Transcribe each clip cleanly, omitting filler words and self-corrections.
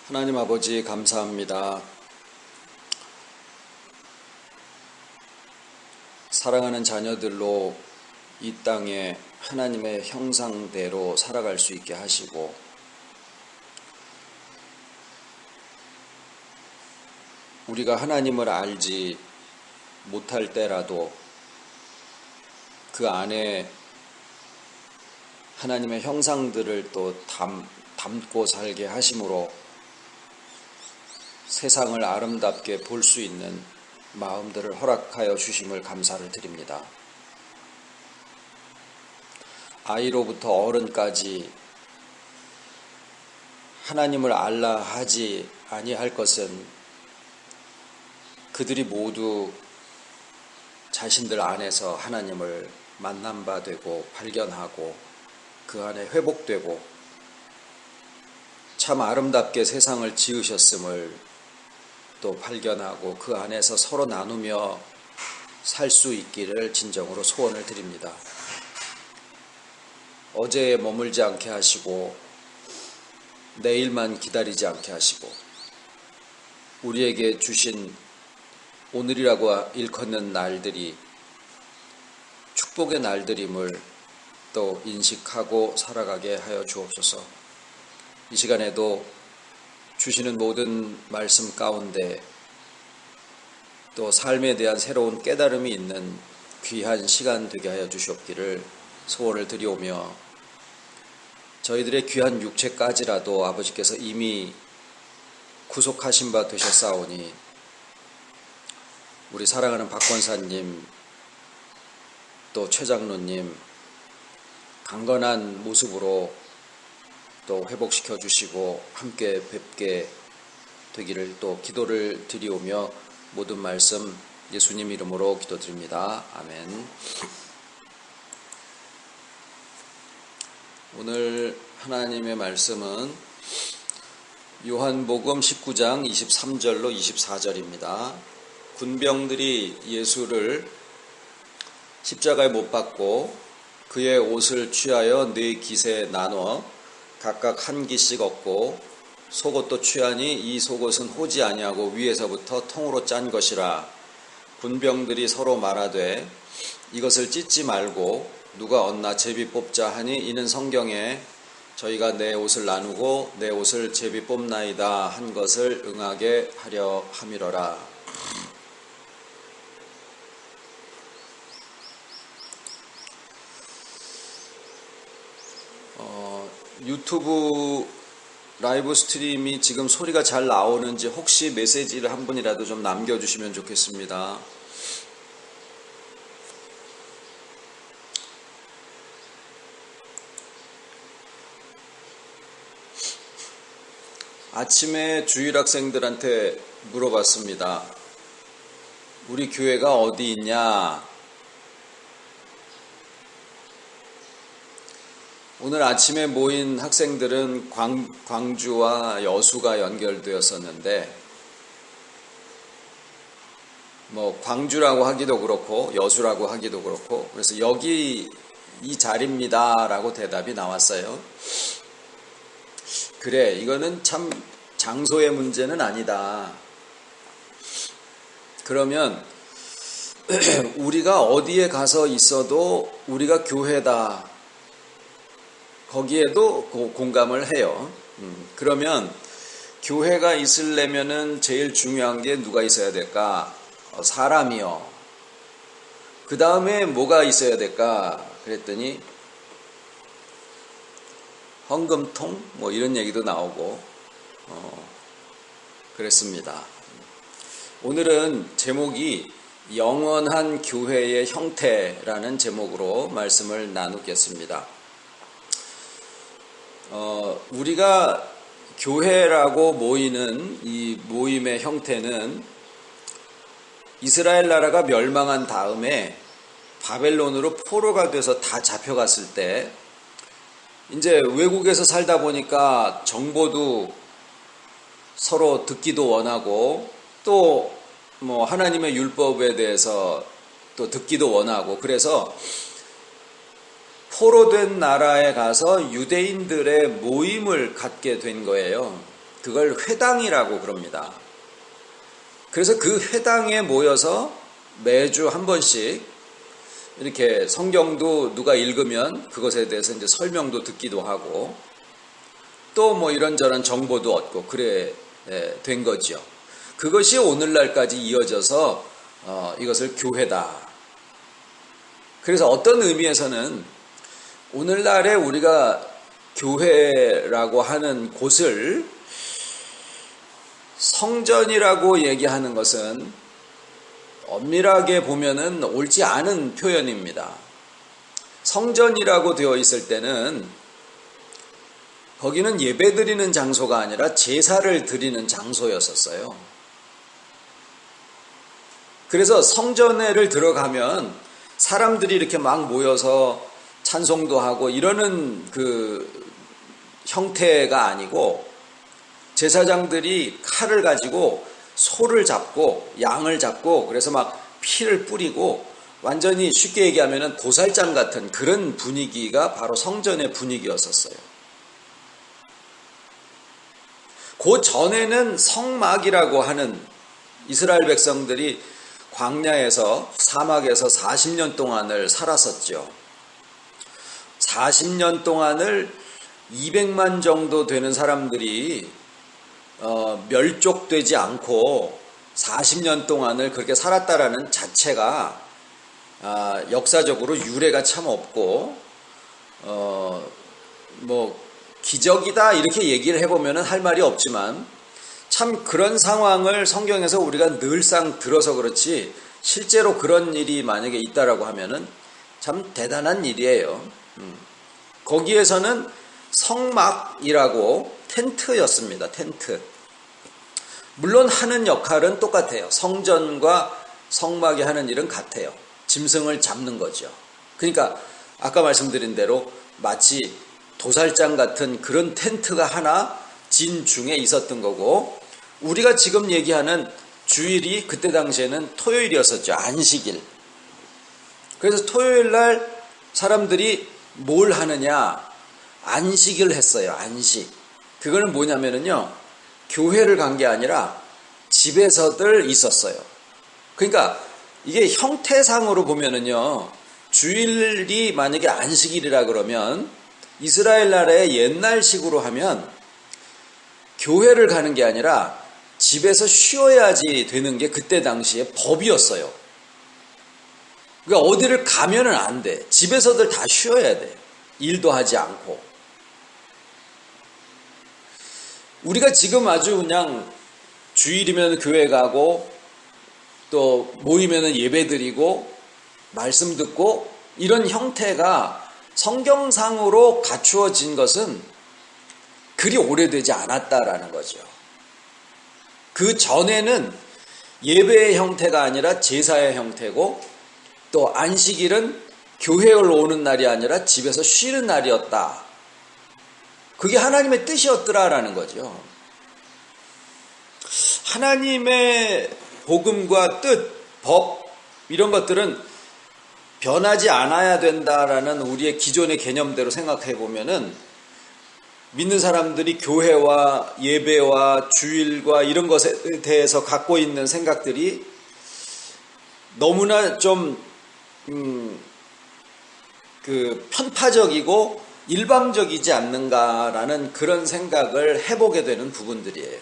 하나님 아버지 감사합니다. 사랑하는 자녀들로 이 땅에 하나님의 형상대로 살아갈 수 있게 하시고 우리가 하나님을 알지 못할 때라도 그 안에 하나님의 형상들을 또 담고 살게 하심으로 세상을 아름답게 볼 수 있는 마음들을 허락하여 주심을 감사를 드립니다. 아이로부터 어른까지 하나님을 알라 하지 아니할 것은 그들이 모두 자신들 안에서 하나님을 만난 바 되고 발견하고 그 안에 회복되고 참 아름답게 세상을 지으셨음을 또 발견하고 그 안에서 서로 나누며 살 수 있기를 진정으로 소원을 드립니다. 어제에 머물지 않게 하시고 내일만 기다리지 않게 하시고 우리에게 주신 오늘이라고 일컫는 날들이 축복의 날들임을 또 인식하고 살아가게 하여 주옵소서. 이 시간에도 주시는 모든 말씀 가운데 또 삶에 대한 새로운 깨달음이 있는 귀한 시간 되게 하여 주시옵기를 소원을 드리오며 저희들의 귀한 육체까지라도 아버지께서 이미 구속하신 바 되셨사오니 우리 사랑하는 박 권사님 또 최 장로님 강건한 모습으로 또 회복시켜 주시고 함께 뵙게 되기를 또 기도를 드리오며 모든 말씀 예수님 이름으로 기도드립니다. 아멘. 오늘 하나님의 말씀은 요한복음 19장 23절로 24절입니다. 군병들이 예수를 십자가에 못 박고 그의 옷을 취하여 네 깃에 나눠 각각 한 깃씩 얻고 속옷도 취하니 이 속옷은 호지 아니하고 위에서부터 통으로 짠 것이라. 군병들이 서로 말하되 이것을 찢지 말고 누가 얻나 제비 뽑자 하니 이는 성경에 저희가 내 옷을 나누고 내 옷을 제비 뽑나이다 한 것을 응하게 하려 함이러라. 유튜브 라이브 스트림이 지금 소리가 잘 나오는지 혹시 메시지를 한 분이라도 좀 남겨주시면 좋겠습니다. 아침에 주일학생들한테 물어봤습니다. 우리 교회가 어디 있냐? 오늘 아침에 모인 학생들은 광주와 연결되었었는데 광주라고 하기도 그렇고 여수라고 하기도 그렇고 그래서 여기 이 자리입니다 라고 대답이 나왔어요. 그래, 이거는 참 장소의 문제는 아니다. 그러면 우리가 어디에 가서 있어도 우리가 교회다. 거기에도 공감을 해요. 그러면 교회가 있으려면은 제일 중요한 게 누가 있어야 될까? 사람이요. 그 다음에 뭐가 있어야 될까? 그랬더니 헌금통? 이런 얘기도 나오고 그랬습니다. 오늘은 제목이 영원한 교회의 형태라는 제목으로 말씀을 나누겠습니다. 우리가 교회라고 모이는 이 모임의 형태는 이스라엘 나라가 멸망한 다음에 바벨론으로 포로가 돼서 다 잡혀갔을 때 이제 외국에서 살다 보니까 정보도 서로 듣기도 원하고 또 하나님의 율법에 대해서 또 듣기도 원하고 그래서 포로된 나라에 가서 유대인들의 모임을 갖게 된 거예요. 그걸 회당이라고 그럽니다. 그래서 그 회당에 모여서 매주 한 번씩 이렇게 성경도 누가 읽으면 그것에 대해서 이제 설명도 듣기도 하고 또 뭐 이런저런 정보도 얻고 그래 된 거죠. 그것이 오늘날까지 이어져서 이것을 교회다. 그래서 어떤 의미에서는 오늘날에 우리가 교회라고 하는 곳을 성전이라고 얘기하는 것은 엄밀하게 보면은 옳지 않은 표현입니다. 성전이라고 되어 있을 때는 거기는 예배 드리는 장소가 아니라 제사를 드리는 장소였었어요. 그래서 성전에를 들어가면 사람들이 이렇게 막 모여서 찬송도 하고 이러는 그 형태가 아니고 제사장들이 칼을 가지고 소를 잡고 양을 잡고 그래서 막 피를 뿌리고 완전히 쉽게 얘기하면 도살장 같은 그런 분위기가 바로 성전의 분위기였었어요. 그 전에는 성막이라고 하는 이스라엘 백성들이 광야에서 사막에서 40년 동안을 살았었죠. 40년 동안을 200만 정도 되는 사람들이 멸족되지 않고 40년 동안을 그렇게 살았다라는 자체가 역사적으로 유례가 참 없고 뭐 기적이다 이렇게 얘기를 해보면 할 말이 없지만 참 그런 상황을 성경에서 우리가 늘상 들어서 그렇지 실제로 그런 일이 만약에 있다라고 하면은 참 대단한 일이에요. 거기에서는 성막이라고 텐트였습니다. 텐트. 물론 하는 역할은 똑같아요. 성전과 성막이 하는 일은 같아요. 짐승을 잡는 거죠. 그러니까 아까 말씀드린 대로 마치 도살장 같은 그런 텐트가 하나 진 중에 있었던 거고 우리가 지금 얘기하는 주일이 그때 당시에는 토요일이었었죠. 안식일. 그래서 토요일 날 사람들이 뭘 하느냐? 안식을 했어요. 안식. 그거는 뭐냐면요. 교회를 간 게 아니라 집에서들 있었어요. 그러니까 이게 형태상으로 보면은요. 주일이 만약에 안식일이라 그러면 이스라엘 나라의 옛날식으로 하면 교회를 가는 게 아니라 집에서 쉬어야지 되는 게 그때 당시에 법이었어요. 그러니까 어디를 가면은 안 돼. 집에서들 다 쉬어야 돼. 일도 하지 않고. 우리가 지금 아주 그냥 주일이면 교회 가고 또 모이면 예배 드리고 말씀 듣고 이런 형태가 성경상으로 갖추어진 것은 그리 오래되지 않았다라는 거죠. 그 전에는 예배의 형태가 아니라 제사의 형태고 또 안식일은 교회에 오는 날이 아니라 집에서 쉬는 날이었다. 그게 하나님의 뜻이었더라라는 거죠. 하나님의 복음과 뜻, 법 이런 것들은 변하지 않아야 된다라는 우리의 기존의 개념대로 생각해 보면은 믿는 사람들이 교회와 예배와 주일과 이런 것에 대해서 갖고 있는 생각들이 너무나 좀 편파적이고 일방적이지 않는가라는 그런 생각을 해보게 되는 부분들이에요.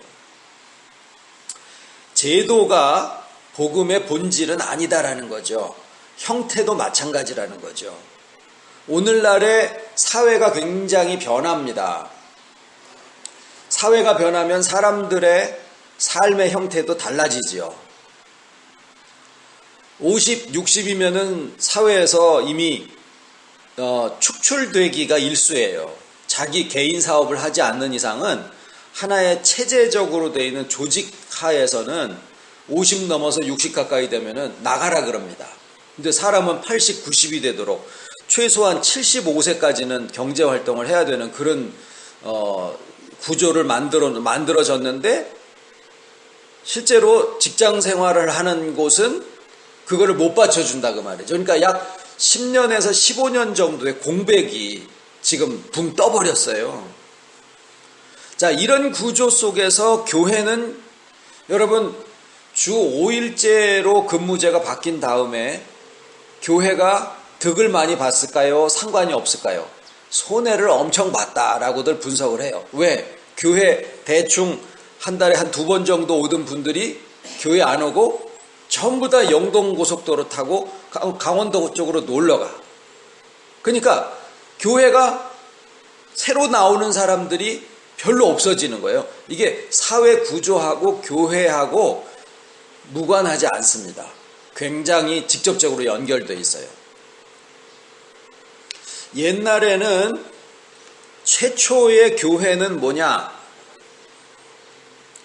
제도가 복음의 본질은 아니다라는 거죠. 형태도 마찬가지라는 거죠. 오늘날의 사회가 굉장히 변합니다. 사회가 변하면 사람들의 삶의 형태도 달라지죠. 50, 60이면은 사회에서 이미 축출되기가 일쑤예요. 자기 개인 사업을 하지 않는 이상은 하나의 체제적으로 되어 있는 조직 하에서는 50 넘어서 60 가까이 되면은 나가라 그럽니다. 근데 사람은 80, 90이 되도록 최소한 75세까지는 경제 활동을 해야 되는 그런 구조를 만들어졌는데 실제로 직장 생활을 하는 곳은 그거를 못 받쳐준다 그 말이죠. 그러니까 약 10년에서 15년 정도의 공백이 지금 붕 떠버렸어요. 자, 이런 구조 속에서 교회는 여러분 주 5일제로 근무제가 바뀐 다음에 교회가 득을 많이 봤을까요? 상관이 없을까요? 손해를 엄청 봤다라고들 분석을 해요. 왜? 교회 대충 한 달에 한 2번 정도 오던 분들이 교회 안 오고 전부 다 영동고속도로 타고 강원도 쪽으로 놀러가. 그러니까 교회가 새로 나오는 사람들이 별로 없어지는 거예요. 이게 사회 구조하고 교회하고 무관하지 않습니다. 굉장히 직접적으로 연결되어 있어요. 옛날에는 최초의 교회는 뭐냐?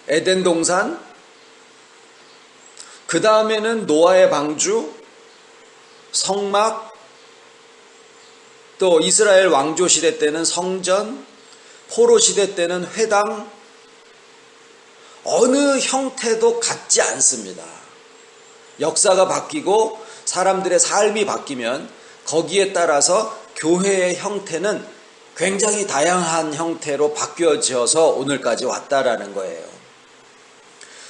에덴 동산, 그 다음에는 노아의 방주, 성막, 또 이스라엘 왕조 시대 때는 성전, 포로 시대 때는 회당, 어느 형태도 같지 않습니다. 역사가 바뀌고 사람들의 삶이 바뀌면 거기에 따라서 교회의 형태는 굉장히 다양한 형태로 바뀌어져서 오늘까지 왔다라는 거예요.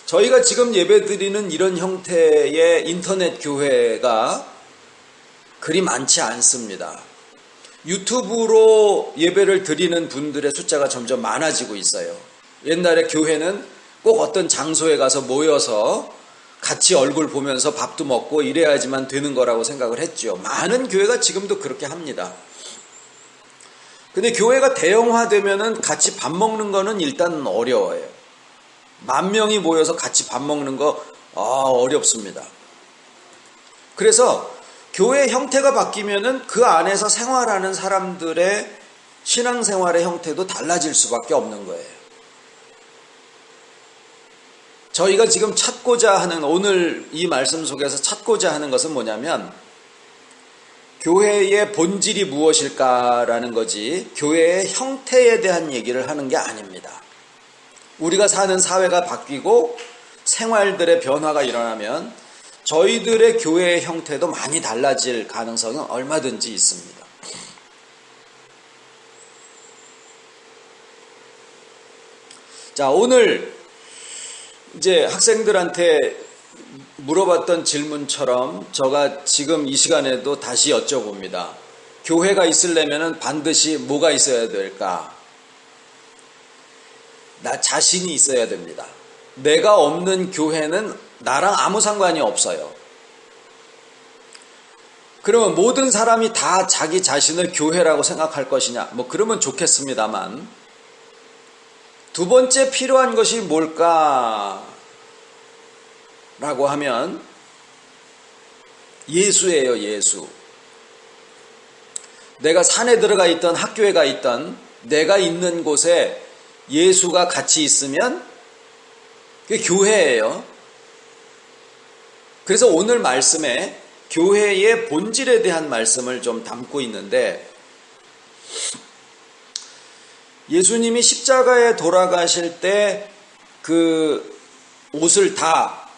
저희가 지금 예배드리는 이런 형태의 인터넷 교회가 그리 많지 않습니다. 유튜브로 예배를 드리는 분들의 숫자가 점점 많아지고 있어요. 옛날에 교회는 꼭 어떤 장소에 가서 모여서 같이 얼굴 보면서 밥도 먹고 이래야지만 되는 거라고 생각을 했죠. 많은 교회가 지금도 그렇게 합니다. 근데 교회가 대형화되면은 같이 밥 먹는 거는 일단 어려워요. 10,000명이 모여서 같이 밥 먹는 거 어렵습니다. 그래서 교회 형태가 바뀌면은 그 안에서 생활하는 사람들의 신앙생활의 형태도 달라질 수밖에 없는 거예요. 저희가 지금 찾고자 하는, 오늘 이 말씀 속에서 찾고자 하는 것은 뭐냐면 교회의 본질이 무엇일까라는 거지, 교회의 형태에 대한 얘기를 하는 게 아닙니다. 우리가 사는 사회가 바뀌고 생활들의 변화가 일어나면 저희들의 교회의 형태도 많이 달라질 가능성은 얼마든지 있습니다. 자, 오늘 이제 학생들한테 물어봤던 질문처럼 제가 지금 이 시간에도 다시 여쭤봅니다. 교회가 있으려면 반드시 뭐가 있어야 될까? 나 자신이 있어야 됩니다. 내가 없는 교회는 나랑 아무 상관이 없어요. 그러면 모든 사람이 다 자기 자신을 교회라고 생각할 것이냐? 그러면 좋겠습니다만, 두 번째 필요한 것이 뭘까? 라고 하면 예수예요, 예수. 내가 산에 들어가 있던 학교에 가 있던 내가 있는 곳에 예수가 같이 있으면 그게 교회예요. 그래서 오늘 말씀에 교회의 본질에 대한 말씀을 좀 담고 있는데, 예수님이 십자가에 돌아가실 때 그 옷을 다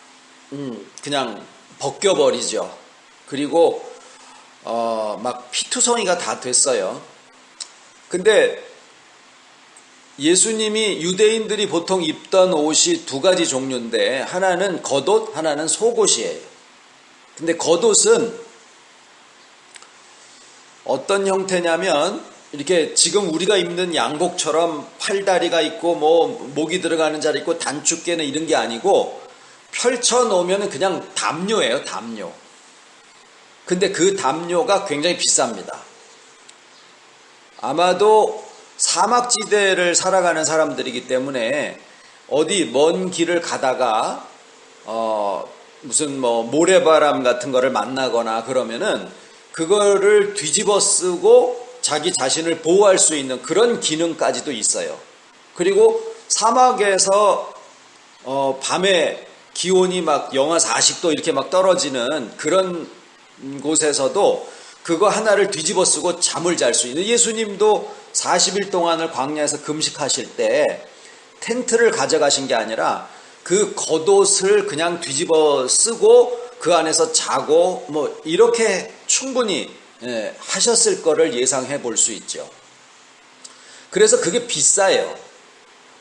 그냥 벗겨버리죠. 그리고 막 피투성이가 다 됐어요. 근데 예수님이 유대인들이 보통 입던 옷이 두 가지 종류인데, 하나는 겉옷, 하나는 속옷이에요. 근데 겉옷은 어떤 형태냐면 이렇게 지금 우리가 입는 양복처럼 팔다리가 있고 목이 들어가는 자리 있고 단축깨는 이런 게 아니고 펼쳐 놓으면 그냥 담요예요, 담요. 근데 그 담요가 굉장히 비쌉니다. 아마도 사막지대를 살아가는 사람들이기 때문에 어디 먼 길을 가다가 무슨 모래바람 같은 거를 만나거나 그러면은 그거를 뒤집어 쓰고 자기 자신을 보호할 수 있는 그런 기능까지도 있어요. 그리고 사막에서 밤에 기온이 막 영하 40도 이렇게 막 떨어지는 그런 곳에서도 그거 하나를 뒤집어 쓰고 잠을 잘 수 있는, 예수님도 40일 동안을 광야에서 금식하실 때 텐트를 가져가신 게 아니라 그 겉옷을 그냥 뒤집어 쓰고 그 안에서 자고 이렇게 충분히 하셨을 거를 예상해 볼 수 있죠. 그래서 그게 비싸요.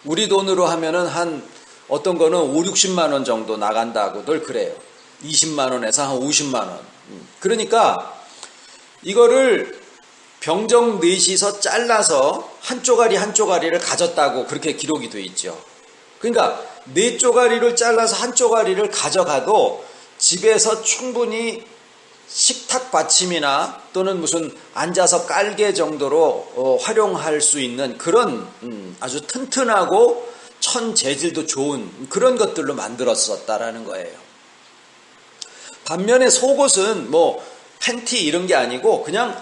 우리 돈으로 하면은 한 어떤 거는 5, 60만 원 정도 나간다고들 그래요. 20만 원에서 한 50만 원. 그러니까 이거를 병정 넷이서 잘라서 한 쪼가리 한 쪼가리를 가졌다고 그렇게 기록이 돼 있죠. 그러니까 네 쪼가리를 잘라서 한 쪼가리를 가져가도 집에서 충분히 식탁 받침이나 또는 무슨 앉아서 깔개 정도로 활용할 수 있는 그런 아주 튼튼하고 천 재질도 좋은 그런 것들로 만들었었다라는 거예요. 반면에 속옷은 뭐 팬티 이런 게 아니고 그냥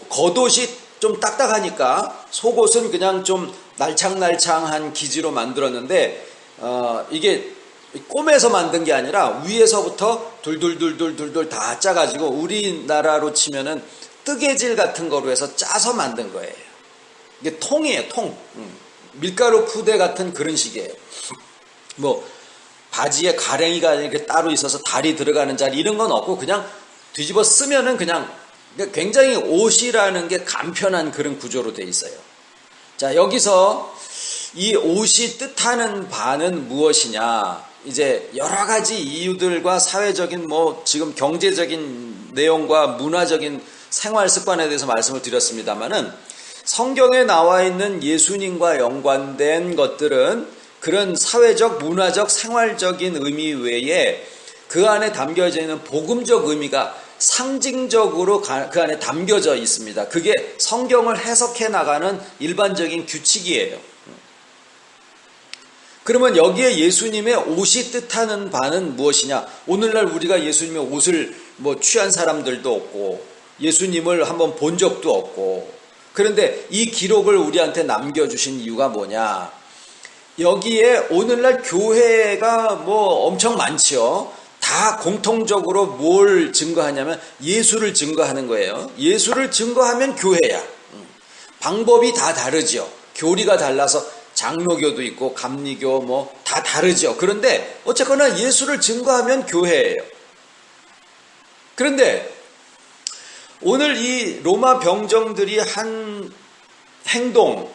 겉옷이 좀 딱딱하니까 속옷은 그냥 좀 날창날창한 기지로 만들었는데 이게 꿰매서 만든 게 아니라 위에서부터 둘둘둘둘둘둘 다 짜가지고 우리나라로 치면은 뜨개질 같은 거로 해서 짜서 만든 거예요. 이게 통이에요, 통. 밀가루 푸대 같은 그런 식이에요. 뭐 바지에 가랭이가 이렇게 따로 있어서 다리 들어가는 자리 이런 건 없고 그냥 뒤집어 쓰면은 그냥 굉장히 옷이라는 게 간편한 그런 구조로 돼 있어요. 자, 여기서 이 옷이 뜻하는 바는 무엇이냐? 이제 여러 가지 이유들과 사회적인 뭐 지금 경제적인 내용과 문화적인 생활 습관에 대해서 말씀을 드렸습니다만은 성경에 나와 있는 예수님과 연관된 것들은 그런 사회적, 문화적, 생활적인 의미 외에 그 안에 담겨져 있는 복음적 의미가 상징적으로 그 안에 담겨져 있습니다. 그게 성경을 해석해 나가는 일반적인 규칙이에요. 그러면 여기에 예수님의 옷이 뜻하는 바는 무엇이냐? 오늘날 우리가 예수님의 옷을 뭐 취한 사람들도 없고 예수님을 한번 본 적도 없고 그런데 이 기록을 우리한테 남겨주신 이유가 뭐냐? 여기에 오늘날 교회가 뭐 엄청 많죠. 다 공통적으로 뭘 증거하냐면 예수를 증거하는 거예요. 예수를 증거하면 교회야. 방법이 다 다르죠. 교리가 달라서 장로교도 있고 감리교 뭐 다 다르죠. 그런데 어쨌거나 예수를 증거하면 교회예요. 그런데 오늘 이 로마 병정들이 한 행동,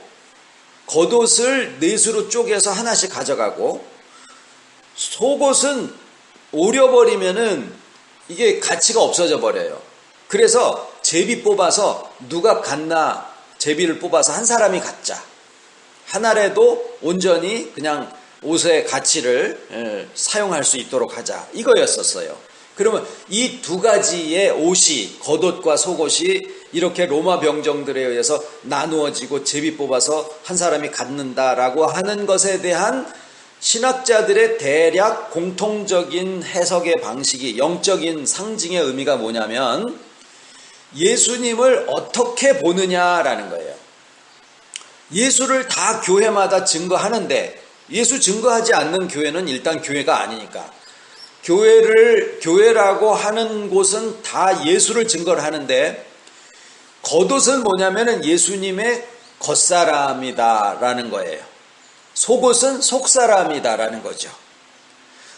겉옷을 넷으로 쪼개서 하나씩 가져가고 속옷은 오려버리면은 이게 가치가 없어져 버려요. 그래서 제비 뽑아서 누가 갖나 제비를 뽑아서 한 사람이 갖자. 하나라도 온전히 그냥 옷의 가치를 사용할 수 있도록 하자. 이거였었어요. 그러면 이 두 가지의 옷이 겉옷과 속옷이 이렇게 로마 병정들에 의해서 나누어지고 제비 뽑아서 한 사람이 갖는다라고 하는 것에 대한 신학자들의 대략 공통적인 해석의 방식이 영적인 상징의 의미가 뭐냐면 예수님을 어떻게 보느냐라는 거예요. 예수를 다 교회마다 증거하는데 예수 증거하지 않는 교회는 일단 교회가 아니니까 교회라고 하는 곳은 다 예수를 증거를 하는데 겉옷은 뭐냐면은 예수님의 겉사람이다라는 거예요. 속옷은 속사람이다라는 거죠.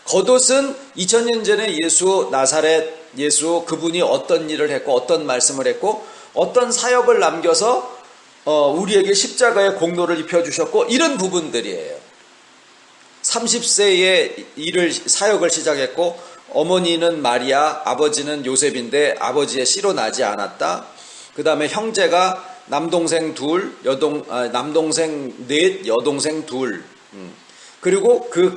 겉옷은 2000년 전에 예수 나사렛 예수 그분이 어떤 일을 했고 어떤 말씀을 했고 어떤 사역을 남겨서 우리에게 십자가의 공로를 입혀주셨고 이런 부분들이에요. 30세에 사역을 시작했고 어머니는 마리아, 아버지는 요셉인데 아버지의 씨로 나지 않았다. 그 다음에 형제가 남동생 둘, 남동생 넷, 여동생 둘. 그리고 그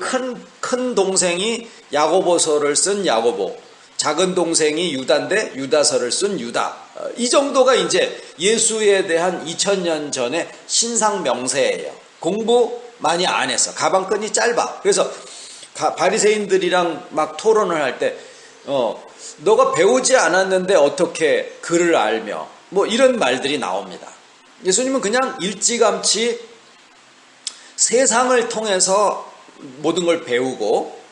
큰 동생이 야고보서를 쓴 야고보, 작은 동생이 유다인데 유다서를 쓴 유다. 이 정도가 이제 예수에 대한 2000년 전의 신상 명세예요. 공부 많이 안 했어. 가방끈이 짧아. 그래서 바리새인들이랑 막 토론을 할 때 너가 배우지 않았는데 어떻게 글을 알며 뭐 이런 말들이 나옵니다. 예수님은 그냥 일찌감치 세상을 통해서 모든 걸 배우고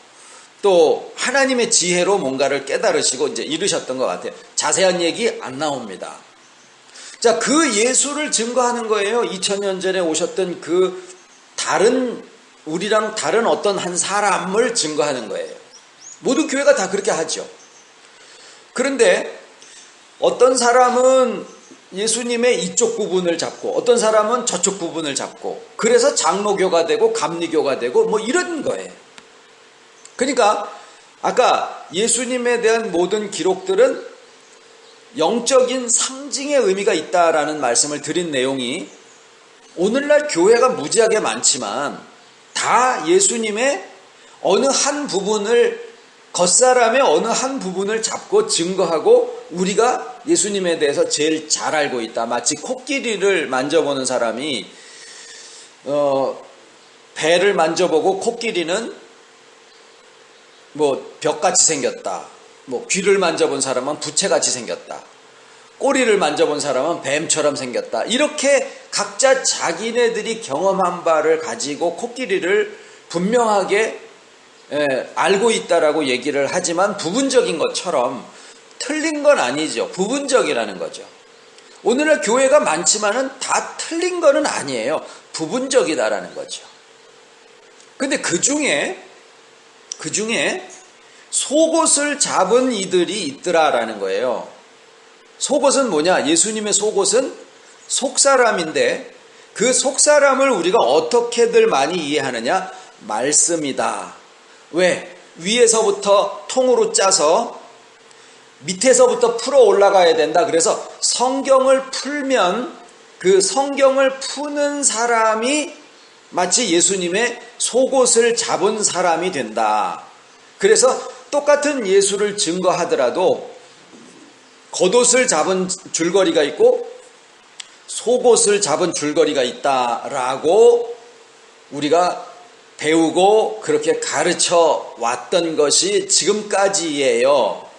또 하나님의 지혜로 뭔가를 깨달으시고 이제 이르셨던 것 같아요. 자세한 얘기 안 나옵니다. 자, 그 예수를 증거하는 거예요. 2000년 전에 오셨던 그 우리랑 다른 어떤 한 사람을 증거하는 거예요. 모든 교회가 다 그렇게 하죠. 그런데 어떤 사람은 예수님의 이쪽 부분을 잡고 어떤 사람은 저쪽 부분을 잡고 그래서 장로교가 되고 감리교가 되고 뭐 이런 거예요. 그러니까 아까 예수님에 대한 모든 기록들은 영적인 상징의 의미가 있다라는 말씀을 드린 내용이 오늘날 교회가 무지하게 많지만 다 예수님의 어느 한 부분을 겉사람의 어느 한 부분을 잡고 증거하고 우리가 예수님에 대해서 제일 잘 알고 있다. 마치 코끼리를 만져보는 사람이 배를 만져보고 코끼리는 뭐 벽같이 생겼다. 뭐 귀를 만져본 사람은 부채같이 생겼다. 꼬리를 만져본 사람은 뱀처럼 생겼다. 이렇게 각자 자기네들이 경험한 바를 가지고 코끼리를 분명하게 알고 있다라고 얘기를 하지만 부분적인 것처럼 틀린 건 아니죠. 부분적이라는 거죠. 오늘날 교회가 많지만은 다 틀린 거는 아니에요. 부분적이다라는 거죠. 근데 그 중에 속옷을 잡은 이들이 있더라라는 거예요. 속옷은 뭐냐? 예수님의 속옷은 속사람인데 그 속사람을 우리가 어떻게들 많이 이해하느냐? 말씀이다. 왜? 위에서부터 통으로 짜서 밑에서부터 풀어 올라가야 된다. 그래서 성경을 풀면 그 성경을 푸는 사람이 마치 예수님의 속옷을 잡은 사람이 된다. 그래서 똑같은 예수를 증거하더라도 겉옷을 잡은 줄거리가 있고 속옷을 잡은 줄거리가 있다라고 우리가 배우고 그렇게 가르쳐 왔던 것이 지금까지예요.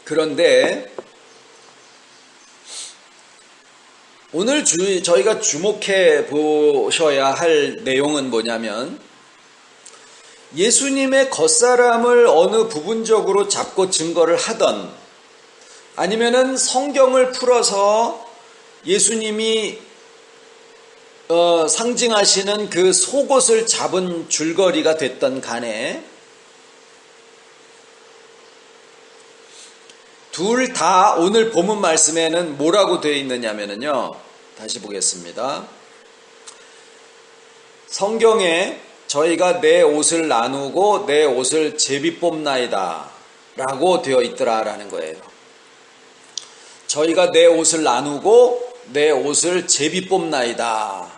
그런데 오늘 저희가 주목해 보셔야 할 내용은 뭐냐면 예수님의 겉사람을 어느 부분적으로 잡고 증거를 하던 아니면은 성경을 풀어서 예수님이 상징하시는 그 속옷을 잡은 줄거리가 됐던 간에 둘 다 오늘 본문 말씀에는 뭐라고 되어 있느냐면요. 다시 보겠습니다. 성경에 저희가 내 옷을 나누고 내 옷을 제비 뽑나이다 라고 되어 있더라라는 거예요. 저희가 내 옷을 나누고 내 옷을 제비 뽑나이다.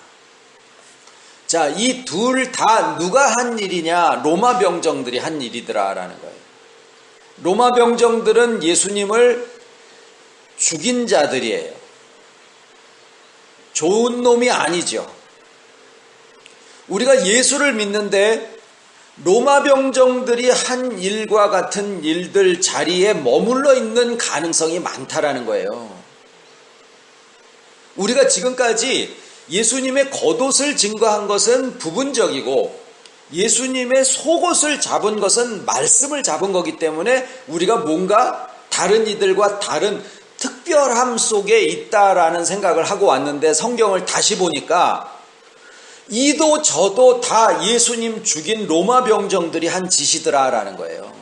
자, 이 둘 다 누가 한 일이냐? 로마 병정들이 한 일이더라라는 거예요. 로마 병정들은 예수님을 죽인 자들이에요. 좋은 놈이 아니죠. 우리가 예수를 믿는데 로마 병정들이 한 일과 같은 일들 자리에 머물러 있는 가능성이 많다라는 거예요. 우리가 지금까지 예수님의 겉옷을 증거한 것은 부분적이고 예수님의 속옷을 잡은 것은 말씀을 잡은 거기 때문에 우리가 뭔가 다른 이들과 다른 특별함 속에 있다라는 생각을 하고 왔는데 성경을 다시 보니까 이도 저도 다 예수님 죽인 로마 병정들이 한 짓이더라라는 거예요.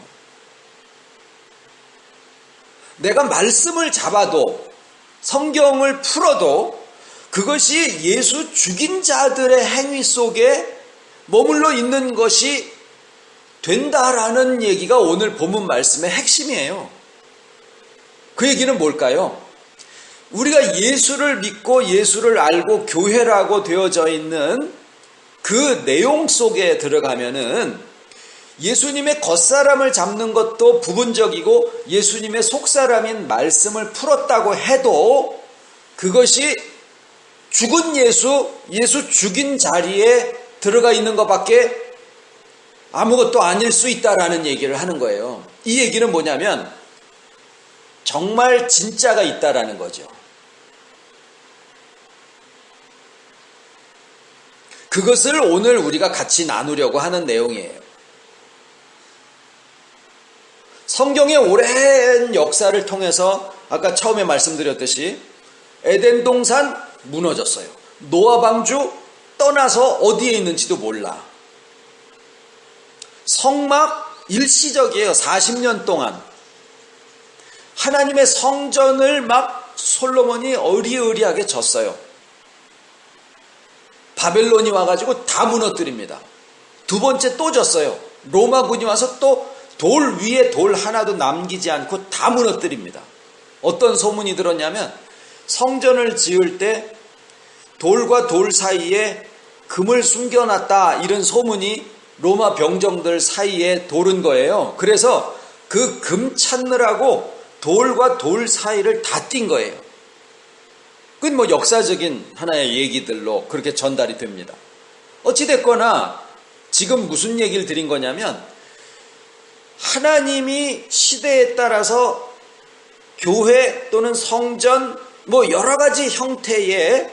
내가 말씀을 잡아도 성경을 풀어도 그것이 예수 죽인 자들의 행위 속에 머물러 있는 것이 된다라는 얘기가 오늘 본문 말씀의 핵심이에요. 그 얘기는 뭘까요? 우리가 예수를 믿고 예수를 알고 교회라고 되어져 있는 그 내용 속에 들어가면은 예수님의 겉사람을 잡는 것도 부분적이고 예수님의 속사람인 말씀을 풀었다고 해도 그것이 죽은 예수 죽인 자리에 들어가 있는 것밖에 아무것도 아닐 수 있다라는 얘기를 하는 거예요. 이 얘기는 뭐냐면 정말 진짜가 있다라는 거죠. 그것을 오늘 우리가 같이 나누려고 하는 내용이에요. 성경의 오랜 역사를 통해서 아까 처음에 말씀드렸듯이 에덴 동산 무너졌어요. 노아 방주 떠나서 어디에 있는지도 몰라. 성막 일시적이에요. 40년 동안. 하나님의 성전을 막 솔로몬이 어리어리하게 졌어요. 바벨론이 와가지고 다 무너뜨립니다. 두 번째 또 졌어요. 로마군이 와서 또 돌 위에 돌 하나도 남기지 않고 다 무너뜨립니다. 어떤 소문이 들었냐면 성전을 지을 때 돌과 돌 사이에 금을 숨겨놨다, 이런 소문이 로마 병정들 사이에 도른 거예요. 그래서 그 금 찾느라고 돌과 돌 사이를 다 뛴 거예요. 그건 뭐 역사적인 하나의 얘기들로 그렇게 전달이 됩니다. 어찌됐거나 지금 무슨 얘기를 드린 거냐면, 하나님이 시대에 따라서 교회 또는 성전 뭐 여러 가지 형태의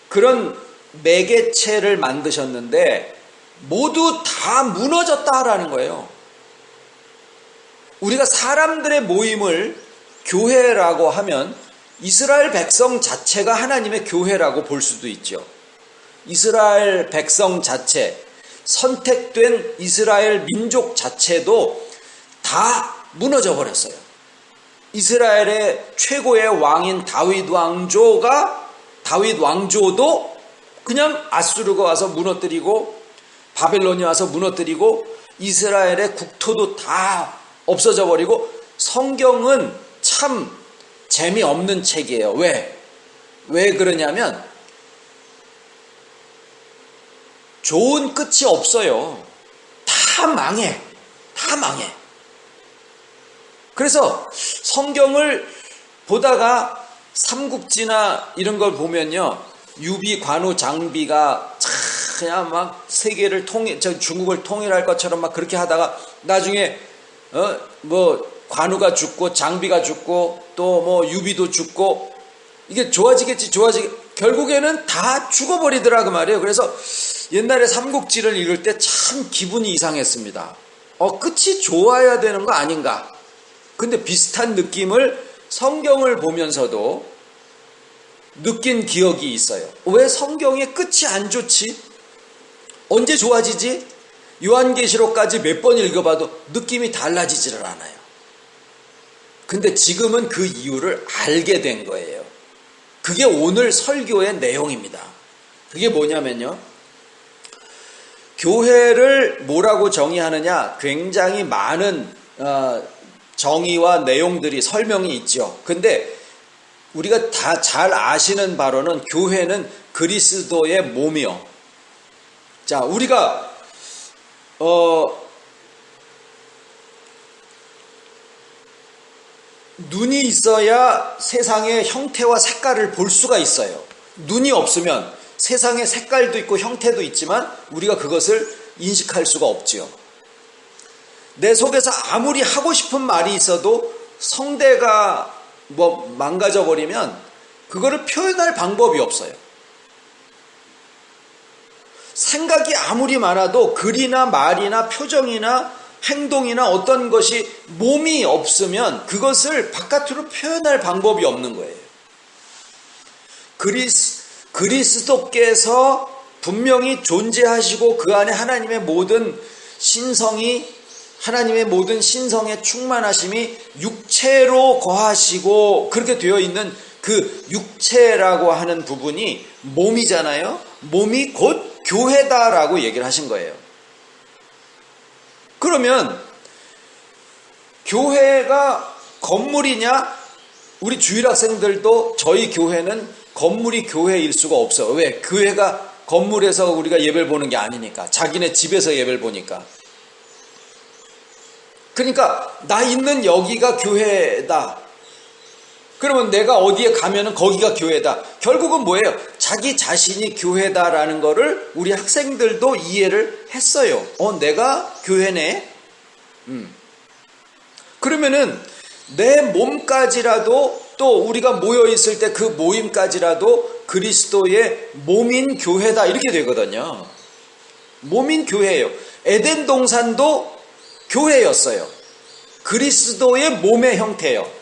그런 매개체를 만드셨는데 모두 다 무너졌다라는 거예요. 우리가 사람들의 모임을 교회라고 하면 이스라엘 백성 자체가 하나님의 교회라고 볼 수도 있죠. 이스라엘 백성 자체, 선택된 이스라엘 민족 자체도 다 무너져 버렸어요. 이스라엘의 최고의 왕인 다윗 왕조도 그냥 아수르가 와서 무너뜨리고 바벨론이 와서 무너뜨리고 이스라엘의 국토도 다 없어져 버리고, 성경은 참 재미없는 책이에요. 왜 그러냐면 좋은 끝이 없어요. 다 망해. 그래서 성경을 보다가 삼국지나 이런 걸 보면요, 유비, 관우, 장비가 그냥 막 세계를 중국을 통일할 것처럼 막 그렇게 하다가 나중에 뭐 관우가 죽고 장비가 죽고 또 뭐 유비도 죽고, 이게 좋아지겠지 결국에는 다 죽어버리더라 그 말이에요. 그래서 옛날에 삼국지를 읽을 때 참 기분이 이상했습니다. 끝이 좋아야 되는 거 아닌가. 근데 비슷한 느낌을 성경을 보면서도 느낀 기억이 있어요. 왜 성경의 끝이 안 좋지? 언제 좋아지지? 요한계시록까지 몇 번 읽어봐도 느낌이 달라지지를 않아요. 근데 지금은 그 이유를 알게 된 거예요. 그게 오늘 설교의 내용입니다. 그게 뭐냐면요, 교회를 뭐라고 정의하느냐, 굉장히 많은 정의와 내용들이, 설명이 있죠. 근데 우리가 다 잘 아시는 바로는 교회는 그리스도의 몸이요. 자, 우리가 눈이 있어야 세상의 형태와 색깔을 볼 수가 있어요. 눈이 없으면 세상의 색깔도 있고 형태도 있지만 우리가 그것을 인식할 수가 없지요. 내 속에서 아무리 하고 싶은 말이 있어도 성대가 뭐 망가져 버리면 그거를 표현할 방법이 없어요. 생각이 아무리 많아도 글이나 말이나 표정이나 행동이나 어떤 것이 몸이 없으면 그것을 바깥으로 표현할 방법이 없는 거예요. 그리스도께서 분명히 존재하시고 그 안에 하나님의 모든 신성이, 하나님의 모든 신성의 충만하심이 육체로 거하시고 그렇게 되어 있는 그 육체라고 하는 부분이 몸이잖아요. 몸이 곧 교회다라고 얘기를 하신 거예요. 그러면 교회가 건물이냐? 우리 주일학생들도 저희 교회는 건물이 교회일 수가 없어요. 왜? 교회가 건물에서 우리가 예배를 보는 게 아니니까. 자기네 집에서 예배를 보니까. 그러니까 나 있는 여기가 교회다. 그러면 내가 어디에 가면은 거기가 교회다. 결국은 뭐예요? 자기 자신이 교회다라는 거를 우리 학생들도 이해를 했어요. 내가 교회네. 그러면은 내 몸까지라도, 또 우리가 모여 있을 때 그 모임까지라도 그리스도의 몸인 교회다, 이렇게 되거든요. 몸인 교회예요. 에덴 동산도 교회였어요. 그리스도의 몸의 형태예요.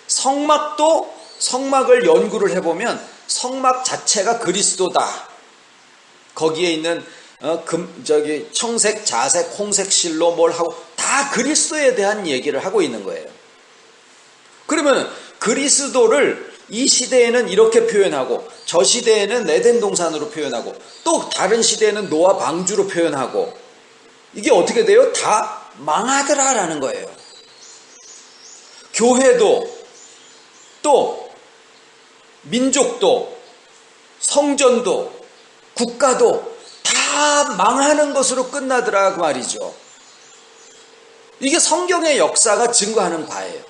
성막도, 성막을 연구를 해보면 성막 자체가 그리스도다. 거기에 있는 청색, 자색, 홍색 실로 뭘 하고 다 그리스도에 대한 얘기를 하고 있는 거예요. 그러면 그리스도를 이 시대에는 이렇게 표현하고 저 시대에는 에덴 동산으로 표현하고 또 다른 시대에는 노아 방주로 표현하고 이게 어떻게 돼요? 다 망하더라라는 거예요. 교회도 또 민족도 성전도 국가도 다 망하는 것으로 끝나더라 그 말이죠. 이게 성경의 역사가 증거하는 바예요.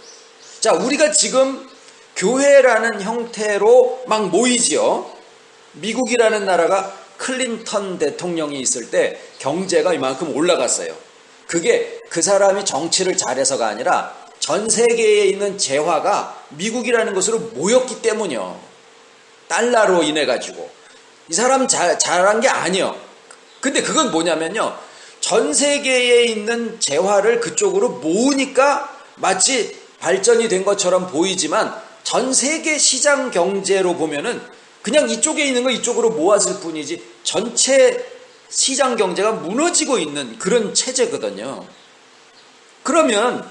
자, 우리가 지금 교회라는 형태로 막 모이지요. 미국이라는 나라가 클린턴 대통령이 있을 때 경제가 이만큼 올라갔어요. 그게 그 사람이 정치를 잘해서가 아니라 전 세계에 있는 재화가 미국이라는 것으로 모였기 때문이요. 달러로 인해 가지고 이 사람 잘한 게 아니요. 근데 그건 뭐냐면요. 전 세계에 있는 재화를 그쪽으로 모으니까 마치 발전이 된 것처럼 보이지만 전 세계 시장 경제로 보면은 그냥 이쪽에 있는 거 이쪽으로 모았을 뿐이지 전체 시장 경제가 무너지고 있는 그런 체제거든요. 그러면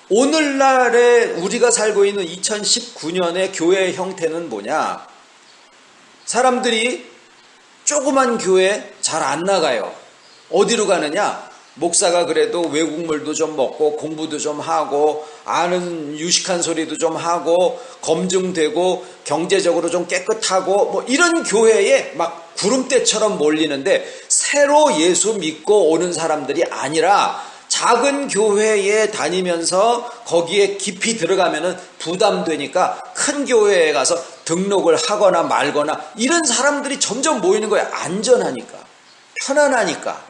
오늘날에 우리가 살고 있는 2019년의 교회의 형태는 뭐냐? 사람들이 조그만 교회 잘 안 나가요. 어디로 가느냐? 목사가 그래도 외국물도 좀 먹고 공부도 좀 하고 아는 유식한 소리도 좀 하고 검증되고 경제적으로 좀 깨끗하고 뭐 이런 교회에 막 구름대처럼 몰리는데 새로 예수 믿고 오는 사람들이 아니라 작은 교회에 다니면서 거기에 깊이 들어가면은 부담되니까 큰 교회에 가서 등록을 하거나 말거나 이런 사람들이 점점 모이는 거예요. 안전하니까, 편안하니까.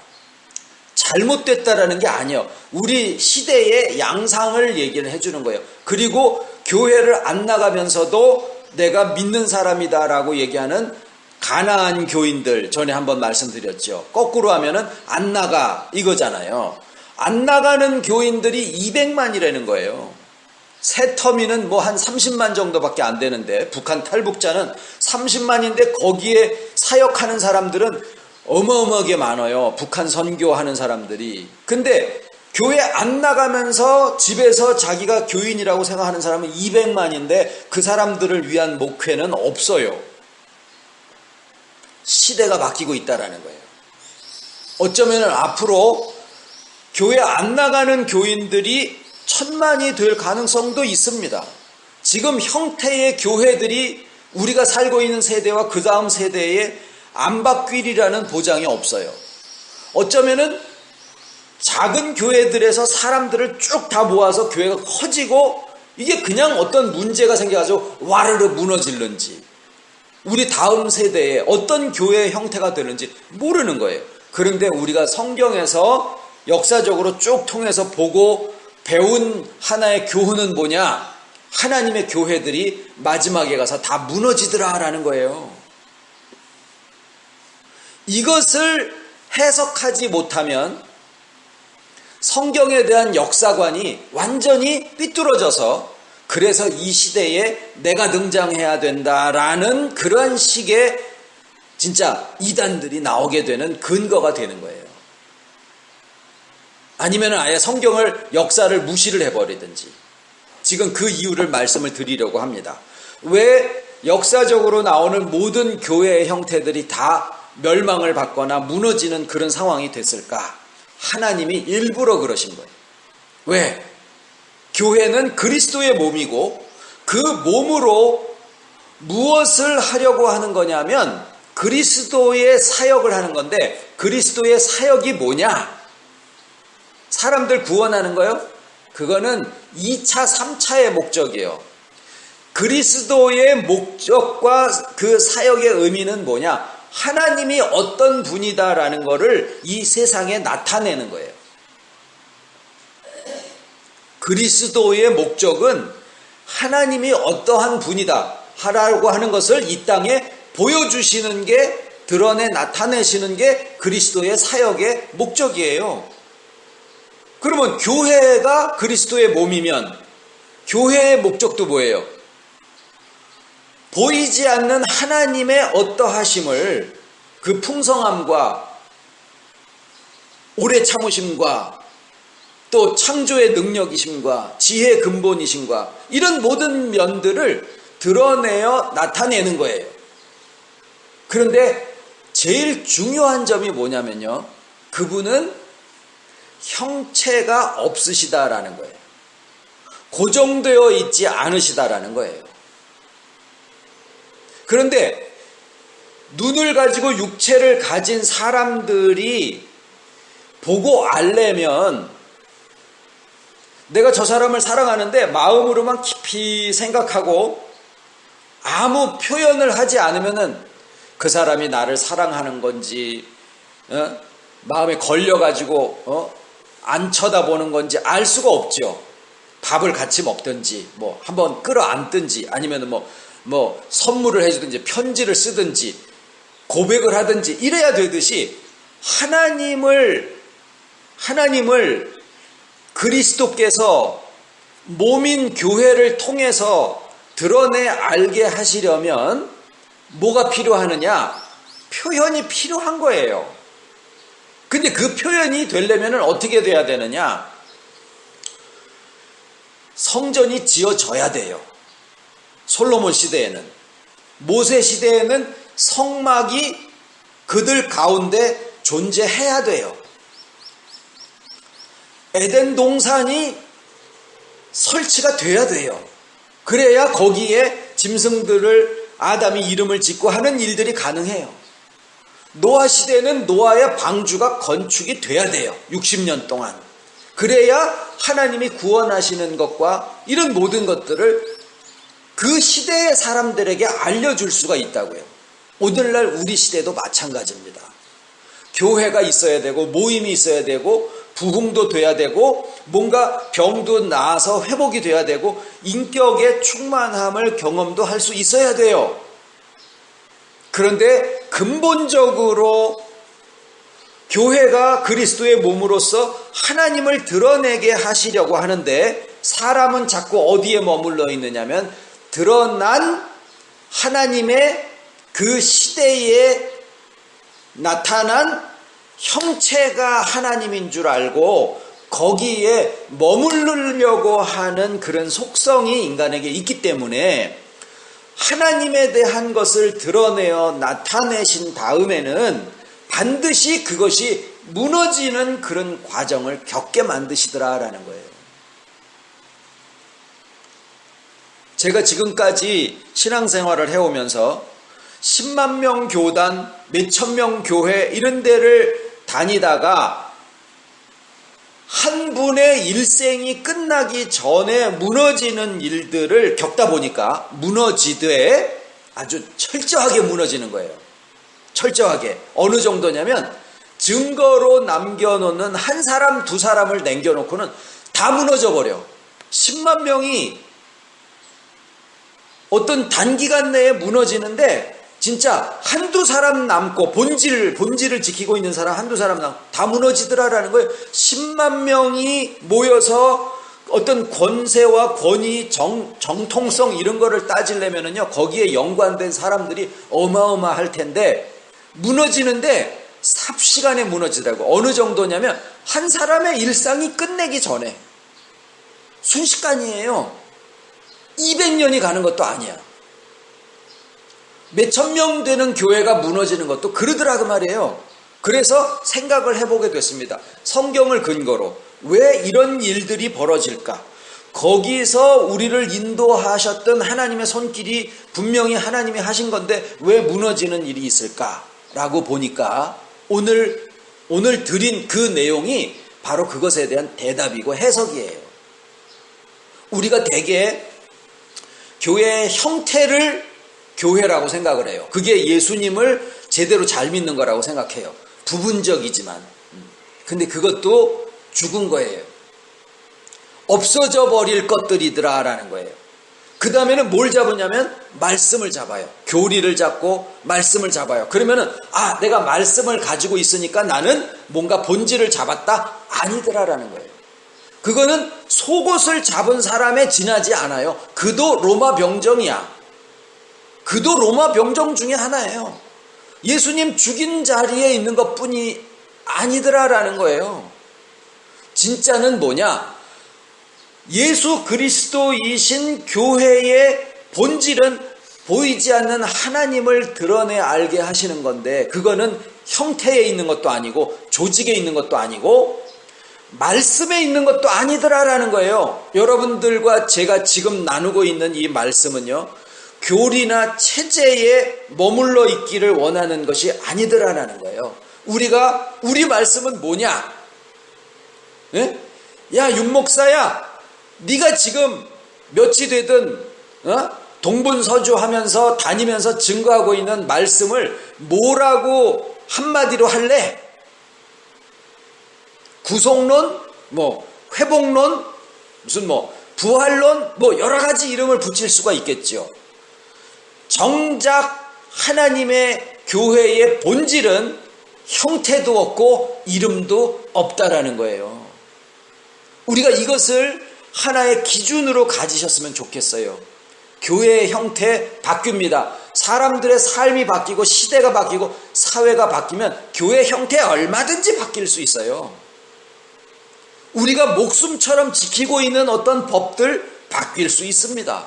잘못됐다라는 게 아니에요. 우리 시대의 양상을 얘기를 해주는 거예요. 그리고 교회를 안 나가면서도 내가 믿는 사람이다라고 얘기하는 가난한 교인들 전에 한번 말씀드렸죠. 거꾸로 하면은 안 나가 이거잖아요. 안 나가는 교인들이 200만이라는 거예요. 새 터미는 뭐 한 30만 정도밖에 안 되는데 북한 탈북자는 30만인데 거기에 사역하는 사람들은 어마어마하게 많아요. 북한 선교하는 사람들이. 근데 교회 안 나가면서 집에서 자기가 교인이라고 생각하는 사람은 200만인데 그 사람들을 위한 목회는 없어요. 시대가 바뀌고 있다라는 거예요. 어쩌면 앞으로 교회 안 나가는 교인들이 1000만이 될 가능성도 있습니다. 지금 형태의 교회들이 우리가 살고 있는 세대와 그 다음 세대에 안 바뀌리라는 보장이 없어요. 어쩌면은 작은 교회들에서 사람들을 쭉 다 모아서 교회가 커지고 이게 그냥 어떤 문제가 생겨가지고 와르르 무너질는지 우리 다음 세대에 어떤 교회의 형태가 되는지 모르는 거예요. 그런데 우리가 성경에서 역사적으로 쭉 통해서 보고 배운 하나의 교훈은 뭐냐? 하나님의 교회들이 마지막에 가서 다 무너지더라라는 거예요. 이것을 해석하지 못하면 성경에 대한 역사관이 완전히 삐뚤어져서 그래서 이 시대에 내가 등장해야 된다라는 그런 식의 진짜 이단들이 나오게 되는 근거가 되는 거예요. 아니면 아예 성경을 역사를 무시를 해버리든지. 지금 그 이유를 말씀을 드리려고 합니다. 왜 역사적으로 나오는 모든 교회의 형태들이 다 멸망을 받거나 무너지는 그런 상황이 됐을까? 하나님이 일부러 그러신 거예요. 왜? 교회는 그리스도의 몸이고 그 몸으로 무엇을 하려고 하는 거냐면 그리스도의 사역을 하는 건데 그리스도의 사역이 뭐냐? 사람들 구원하는 거요? 그거는 2차, 3차의 목적이에요. 그리스도의 목적과 그 사역의 의미는 뭐냐? 하나님이 어떤 분이다라는 것을 이 세상에 나타내는 거예요. 그리스도의 목적은 하나님이 어떠한 분이다 하라고 하는 것을 이 땅에 보여주시는 게 드러내 나타내시는 게 그리스도의 사역의 목적이에요. 그러면 교회가 그리스도의 몸이면 교회의 목적도 뭐예요? 보이지 않는 하나님의 어떠하심을 그 풍성함과 오래 참으심과 또 창조의 능력이심과 지혜의 근본이심과 이런 모든 면들을 드러내어 나타내는 거예요. 그런데 제일 중요한 점이 뭐냐면요, 그분은 형체가 없으시다라는 거예요. 고정되어 있지 않으시다라는 거예요. 그런데 눈을 가지고 육체를 가진 사람들이 보고 알려면, 내가 저 사람을 사랑하는데 마음으로만 깊이 생각하고 아무 표현을 하지 않으면은 그 사람이 나를 사랑하는 건지 마음에 걸려가지고 안 쳐다보는 건지 알 수가 없죠. 밥을 같이 먹든지 뭐 한번 끌어안든지 아니면 뭐 선물을 해주든지 편지를 쓰든지 고백을 하든지 이래야 되듯이 하나님을 그리스도께서 몸인 교회를 통해서 드러내 알게 하시려면 뭐가 필요하느냐? 표현이 필요한 거예요. 근데 그 표현이 되려면 어떻게 돼야 되느냐? 성전이 지어져야 돼요. 솔로몬 시대에는. 모세 시대에는 성막이 그들 가운데 존재해야 돼요. 에덴 동산이 설치가 돼야 돼요. 그래야 거기에 짐승들을 아담이 이름을 짓고 하는 일들이 가능해요. 노아 시대에는 노아의 방주가 건축이 돼야 돼요. 60년 동안. 그래야 하나님이 구원하시는 것과 이런 모든 것들을 그 시대의 사람들에게 알려줄 수가 있다고요. 오늘날 우리 시대도 마찬가지입니다. 교회가 있어야 되고 모임이 있어야 되고 부흥도 돼야 되고 뭔가 병도 나아서 회복이 돼야 되고 인격의 충만함을 경험도 할 수 있어야 돼요. 그런데 근본적으로 교회가 그리스도의 몸으로서 하나님을 드러내게 하시려고 하는데 사람은 자꾸 어디에 머물러 있느냐면 드러난 하나님의 그 시대에 나타난 형체가 하나님인 줄 알고 거기에 머무르려고 하는 그런 속성이 인간에게 있기 때문에 하나님에 대한 것을 드러내어 나타내신 다음에는 반드시 그것이 무너지는 그런 과정을 겪게 만드시더라라는 거예요. 제가 지금까지 신앙생활을 해오면서 10만 명 교단, 몇천 명 교회 이런 데를 다니다가 한 분의 일생이 끝나기 전에 무너지는 일들을 겪다 보니까 무너지되 아주 철저하게 무너지는 거예요. 철저하게. 어느 정도냐면 증거로 남겨놓는 한 사람, 두 사람을 남겨놓고는 다 무너져 버려. 10만 명이 어떤 단기간 내에 무너지는데 진짜 한두 사람 남고 본질을 지키고 있는 사람 한두 사람 남고 다 무너지더라라는 거예요. 10만 명이 모여서 어떤 권세와 권위, 정통성 이런 거를 따지려면은요, 거기에 연관된 사람들이 어마어마할 텐데 무너지는데 삽시간에 무너지더라고. 어느 정도냐면 한 사람의 일상이 끝내기 전에 순식간이에요. 200년이 가는 것도 아니야. 몇천 명 되는 교회가 무너지는 것도 그러더라고 말이에요. 그래서 생각을 해보게 됐습니다. 성경을 근거로 왜 이런 일들이 벌어질까? 거기서 우리를 인도하셨던 하나님의 손길이 분명히 하나님이 하신 건데 왜 무너지는 일이 있을까라고 보니까 오늘 드린 그 내용이 바로 그것에 대한 대답이고 해석이에요. 우리가 대개 교회의 형태를 교회라고 생각을 해요. 그게 예수님을 제대로 잘 믿는 거라고 생각해요. 부분적이지만. 근데 그것도 죽은 거예요. 없어져 버릴 것들이더라라는 거예요. 그 다음에는 뭘 잡으냐면 말씀을 잡아요. 교리를 잡고 말씀을 잡아요. 그러면은 내가 말씀을 가지고 있으니까 나는 뭔가 본질을 잡았다? 아니더라라는 거예요. 그거는 속옷을 잡은 사람에 지나지 않아요. 그도 로마 병정이야. 그도 로마 병정 중에 하나예요. 예수님 죽인 자리에 있는 것뿐이 아니더라라는 거예요. 진짜는 뭐냐? 예수 그리스도이신 교회의 본질은 보이지 않는 하나님을 드러내 알게 하시는 건데, 그거는 형태에 있는 것도 아니고 조직에 있는 것도 아니고 말씀에 있는 것도 아니더라라는 거예요. 여러분들과 제가 지금 나누고 있는 이 말씀은요, 교리나 체제에 머물러 있기를 원하는 것이 아니더라라는 거예요. 우리 말씀은 뭐냐? 예? 야, 윤목사야, 네가 지금 몇이 되든 동분서주 하면서 다니면서 증거하고 있는 말씀을 뭐라고 한마디로 할래? 구속론, 회복론, 무슨 부활론, 여러 가지 이름을 붙일 수가 있겠죠. 정작 하나님의 교회의 본질은 형태도 없고 이름도 없다라는 거예요. 우리가 이것을 하나의 기준으로 가지셨으면 좋겠어요. 교회의 형태 바뀝니다. 사람들의 삶이 바뀌고 시대가 바뀌고 사회가 바뀌면 교회 형태 얼마든지 바뀔 수 있어요. 우리가 목숨처럼 지키고 있는 어떤 법들 바뀔 수 있습니다.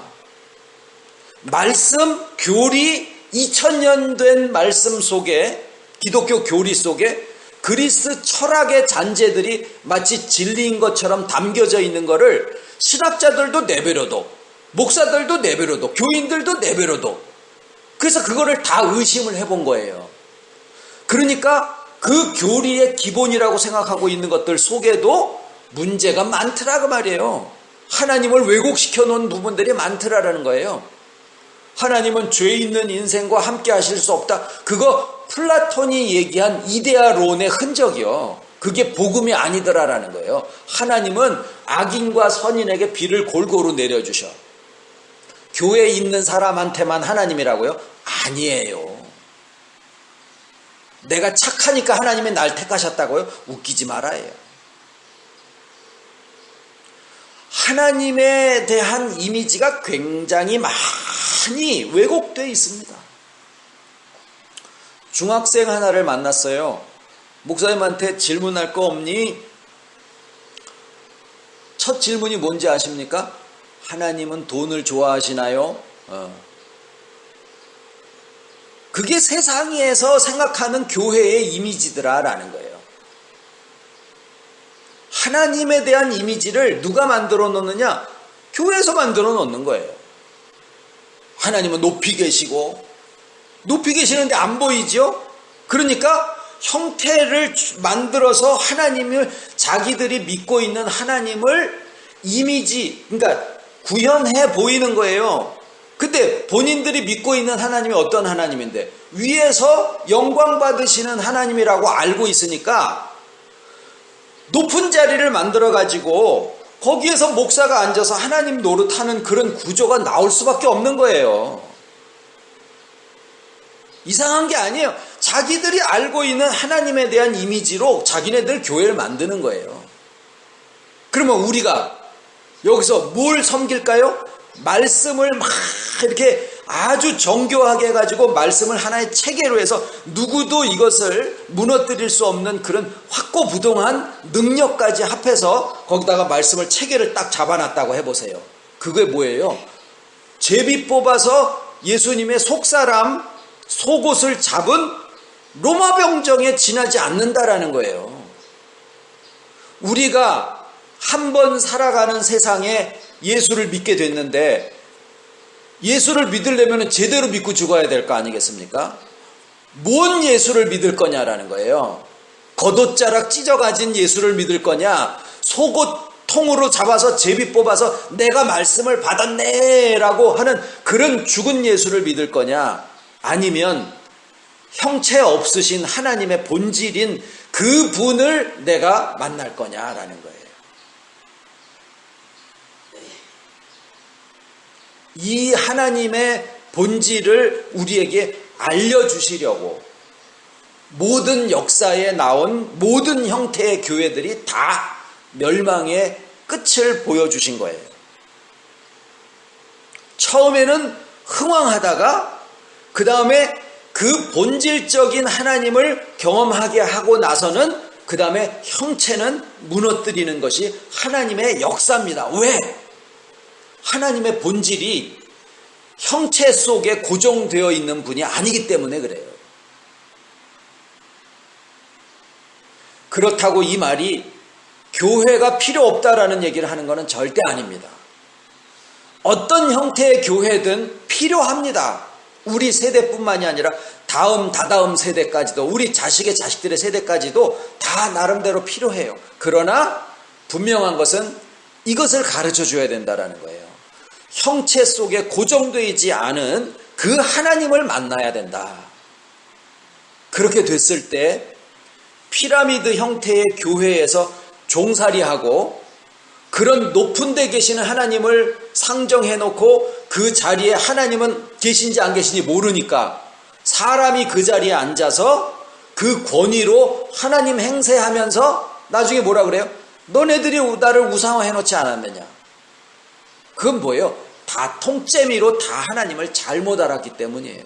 말씀, 교리, 2000년 된 말씀 속에, 기독교 교리 속에 그리스 철학의 잔재들이 마치 진리인 것처럼 담겨져 있는 것을 신학자들도 내버려둬, 목사들도 내버려둬, 교인들도 내버려둬. 그래서 그거를 다 의심을 해본 거예요. 그러니까 그 교리의 기본이라고 생각하고 있는 것들 속에도 문제가 많더라 그 말이에요. 하나님을 왜곡시켜 놓은 부분들이 많더라라는 거예요. 하나님은 죄 있는 인생과 함께 하실 수 없다. 그거 플라톤이 얘기한 이데아론의 흔적이요. 그게 복음이 아니더라라는 거예요. 하나님은 악인과 선인에게 비를 골고루 내려주셔. 교회에 있는 사람한테만 하나님이라고요? 아니에요. 내가 착하니까 하나님이 날 택하셨다고요? 웃기지 말아요. 하나님에 대한 이미지가 굉장히 많이 왜곡되어 있습니다. 중학생 하나를 만났어요. 목사님한테 질문할 거 없니? 첫 질문이 뭔지 아십니까? 하나님은 돈을 좋아하시나요? 그게 세상에서 생각하는 교회의 이미지더라라는 거예요. 하나님에 대한 이미지를 누가 만들어 놓느냐? 교회에서 만들어 놓는 거예요. 하나님은 높이 계시고, 높이 계시는데 안 보이죠? 그러니까 형태를 만들어서 하나님을, 자기들이 믿고 있는 하나님을 이미지, 그러니까 구현해 보이는 거예요. 근데 본인들이 믿고 있는 하나님이 어떤 하나님인데, 위에서 영광 받으시는 하나님이라고 알고 있으니까 높은 자리를 만들어 가지고 거기에서 목사가 앉아서 하나님 노릇하는 그런 구조가 나올 수밖에 없는 거예요. 이상한 게 아니에요. 자기들이 알고 있는 하나님에 대한 이미지로 자기네들 교회를 만드는 거예요. 그러면 우리가 여기서 뭘 섬길까요? 말씀을 막 이렇게 아주 정교하게 해가지고 말씀을 하나의 체계로 해서 누구도 이것을 무너뜨릴 수 없는 그런 확고부동한 능력까지 합해서 거기다가 말씀을 체계를 딱 잡아놨다고 해보세요. 그게 뭐예요? 제비 뽑아서 예수님의 속사람, 속옷을 잡은 로마 병정에 지나지 않는다라는 거예요. 우리가 한 번 살아가는 세상에 예수를 믿게 됐는데, 예수를 믿으려면 제대로 믿고 죽어야 될 거 아니겠습니까? 뭔 예수를 믿을 거냐라는 거예요. 겉옷자락 찢어가진 예수를 믿을 거냐, 속옷 통으로 잡아서 제비 뽑아서 내가 말씀을 받았네 라고 하는 그런 죽은 예수를 믿을 거냐, 아니면 형체 없으신 하나님의 본질인 그 분을 내가 만날 거냐라는 거예요. 이 하나님의 본질을 우리에게 알려주시려고 모든 역사에 나온 모든 형태의 교회들이 다 멸망의 끝을 보여주신 거예요. 처음에는 흥왕하다가 그 다음에 그 본질적인 하나님을 경험하게 하고 나서는 그 다음에 형체는 무너뜨리는 것이 하나님의 역사입니다. 왜? 하나님의 본질이 형체 속에 고정되어 있는 분이 아니기 때문에 그래요. 그렇다고 이 말이 교회가 필요 없다라는 얘기를 하는 것은 절대 아닙니다. 어떤 형태의 교회든 필요합니다. 우리 세대뿐만이 아니라 다다음 세대까지도, 우리 자식의 자식들의 세대까지도 다 나름대로 필요해요. 그러나 분명한 것은 이것을 가르쳐 줘야 된다는 거예요. 형체 속에 고정되지 않은 그 하나님을 만나야 된다. 그렇게 됐을 때 피라미드 형태의 교회에서 종살이하고 그런 높은 데 계시는 하나님을 상정해 놓고 그 자리에 하나님은 계신지 안 계신지 모르니까 사람이 그 자리에 앉아서 그 권위로 하나님 행세하면서 나중에 뭐라 그래요? 너네들이 나를 우상화해 놓지 않았느냐. 그건 뭐예요? 다 통째미로 다 하나님을 잘못 알았기 때문이에요.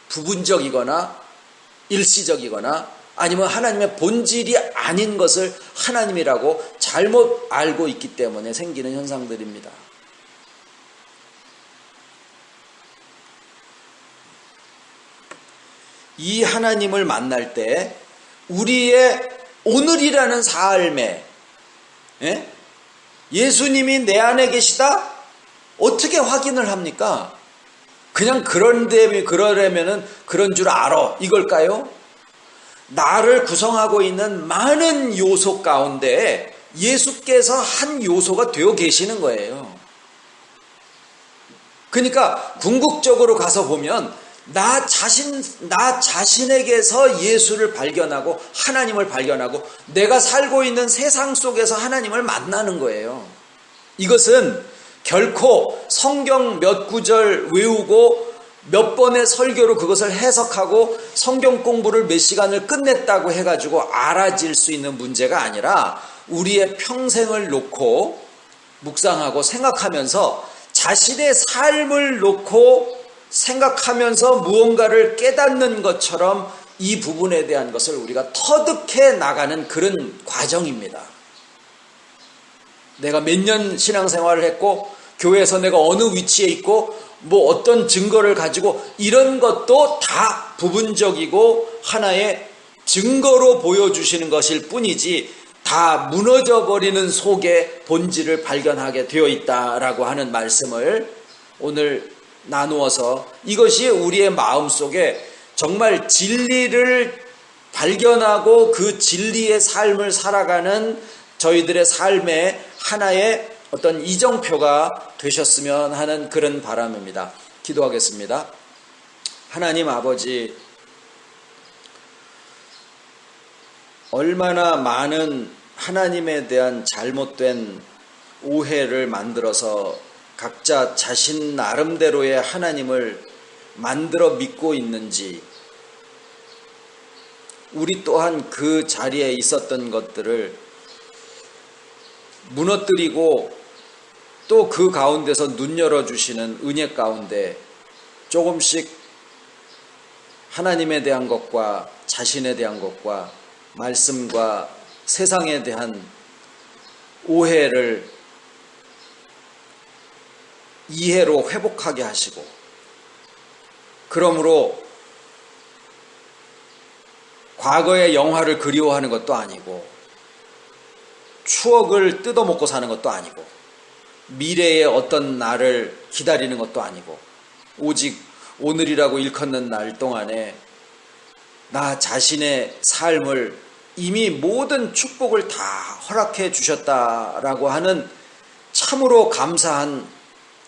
부분적이거나 일시적이거나 아니면 하나님의 본질이 아닌 것을 하나님이라고 잘못 알고 있기 때문에 생기는 현상들입니다. 이 하나님을 만날 때 우리의 오늘이라는 삶에 예수님이 내 안에 계시다? 어떻게 확인을 합니까? 그냥 그러려면은 그런 줄 알아 이걸까요? 나를 구성하고 있는 많은 요소 가운데 예수께서 한 요소가 되어 계시는 거예요. 그러니까 궁극적으로 가서 보면 나 자신에게서 예수를 발견하고 하나님을 발견하고 내가 살고 있는 세상 속에서 하나님을 만나는 거예요. 이것은 결코 성경 몇 구절 외우고 몇 번의 설교로 그것을 해석하고 성경 공부를 몇 시간을 끝냈다고 해가지고 알아질 수 있는 문제가 아니라 우리의 평생을 놓고 묵상하고 생각하면서 자신의 삶을 놓고 생각하면서 무언가를 깨닫는 것처럼 이 부분에 대한 것을 우리가 터득해 나가는 그런 과정입니다. 내가 몇 년 신앙생활을 했고 교회에서 내가 어느 위치에 있고 뭐 어떤 증거를 가지고 이런 것도 다 부분적이고 하나의 증거로 보여주시는 것일 뿐이지 다 무너져버리는 속에 본질을 발견하게 되어 있다라고 하는 말씀을 오늘 나누어서 이것이 우리의 마음속에 정말 진리를 발견하고 그 진리의 삶을 살아가는 저희들의 삶의 하나의 어떤 이정표가 되셨으면 하는 그런 바람입니다. 기도하겠습니다. 하나님 아버지, 얼마나 많은 하나님에 대한 잘못된 오해를 만들어서 각자 자신 나름대로의 하나님을 만들어 믿고 있는지, 우리 또한 그 자리에 있었던 것들을 무너뜨리고 또 그 가운데서 눈 열어주시는 은혜 가운데 조금씩 하나님에 대한 것과 자신에 대한 것과 말씀과 세상에 대한 오해를 이해로 회복하게 하시고, 그러므로 과거의 영화를 그리워하는 것도 아니고 추억을 뜯어먹고 사는 것도 아니고 미래의 어떤 날을 기다리는 것도 아니고 오직 오늘이라고 일컫는 날 동안에 나 자신의 삶을 이미 모든 축복을 다 허락해 주셨다라고 하는 참으로 감사한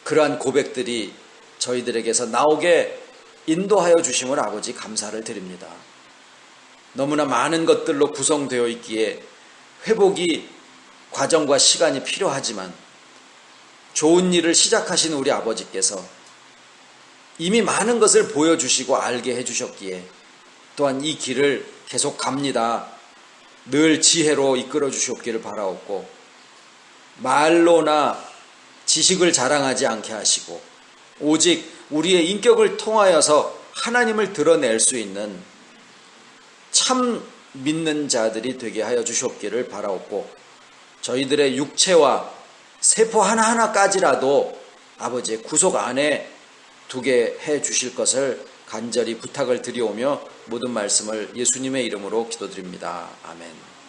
그러한 고백들이 저희들에게서 나오게 인도하여 주심을 아버지 감사를 드립니다. 너무나 많은 것들로 구성되어 있기에 회복이 과정과 시간이 필요하지만 좋은 일을 시작하신 우리 아버지께서 이미 많은 것을 보여주시고 알게 해주셨기에 또한 이 길을 계속 갑니다. 늘 지혜로 이끌어 주시옵기를 바라옵고, 말로나 지식을 자랑하지 않게 하시고 오직 우리의 인격을 통하여서 하나님을 드러낼 수 있는 참 믿는 자들이 되게 하여 주시옵기를 바라옵고, 저희들의 육체와 세포 하나하나까지라도 아버지의 구속 안에 두게 해 주실 것을 간절히 부탁을 드리오며 모든 말씀을 예수님의 이름으로 기도드립니다. 아멘.